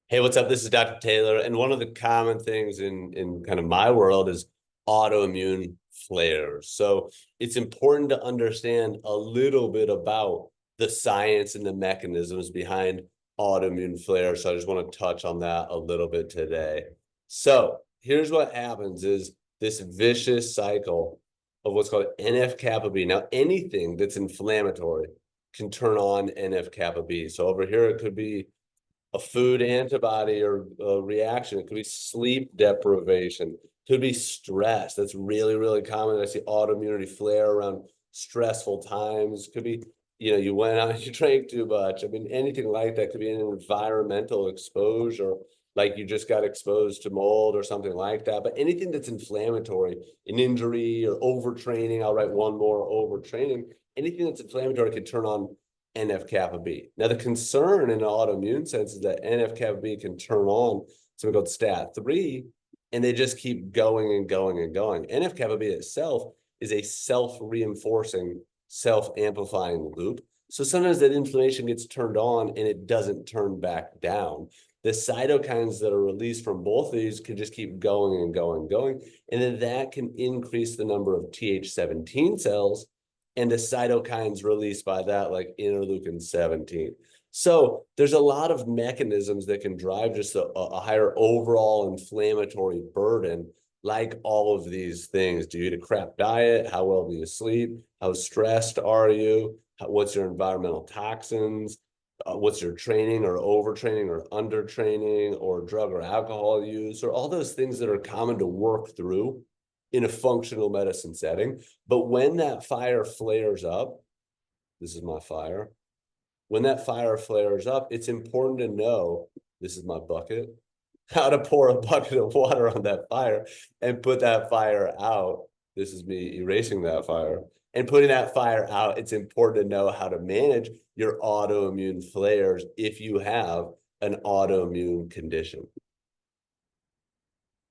Hey, what's up? This is Dr. Taylor. And one of the common things in kind of my world is autoimmune flares. So it's important to understand a little bit about the science and the mechanisms behind autoimmune flares. So I just want to touch on that a little bit today. So here's what happens is this vicious cycle of what's called NF-kappa B. Now, anything that's inflammatory can turn on NF-kappa B. So over here, it could be a food antibody or a reaction. It could be sleep deprivation. It could be stress. That's really, really common. I see autoimmunity flare around stressful times. It could be, you went out, you drank too much. I mean, anything like that. Could be an environmental exposure, like you just got exposed to mold or something like that. But anything that's inflammatory, an injury or overtraining, I'll write one more, overtraining. Anything that's inflammatory can turn on NF-kappa B. Now, the concern in an autoimmune sense is that NF-kappa B can turn on something called STAT3, and they just keep going and going and going. NF-kappa B itself is a self-reinforcing, self-amplifying loop. So sometimes that inflammation gets turned on and it doesn't turn back down. The cytokines that are released from both of these can just keep going and going and going. And then that can increase the number of Th17 cells and the cytokines released by that, like interleukin 17. So there's a lot of mechanisms that can drive just a higher overall inflammatory burden, like all of these things. Do you eat a crap diet? How well do you sleep? How stressed are you? What's your environmental toxins? What's your training or overtraining or undertraining or drug or alcohol use, or all those things that are common to work through in a functional medicine setting. But when that fire flares up, this is my fire. When that fire flares up, it's important to know, this is my bucket, how to pour a bucket of water on that fire and put that fire out. This is me erasing that fire and putting that fire out. It's important to know how to manage your autoimmune flares if you have an autoimmune condition.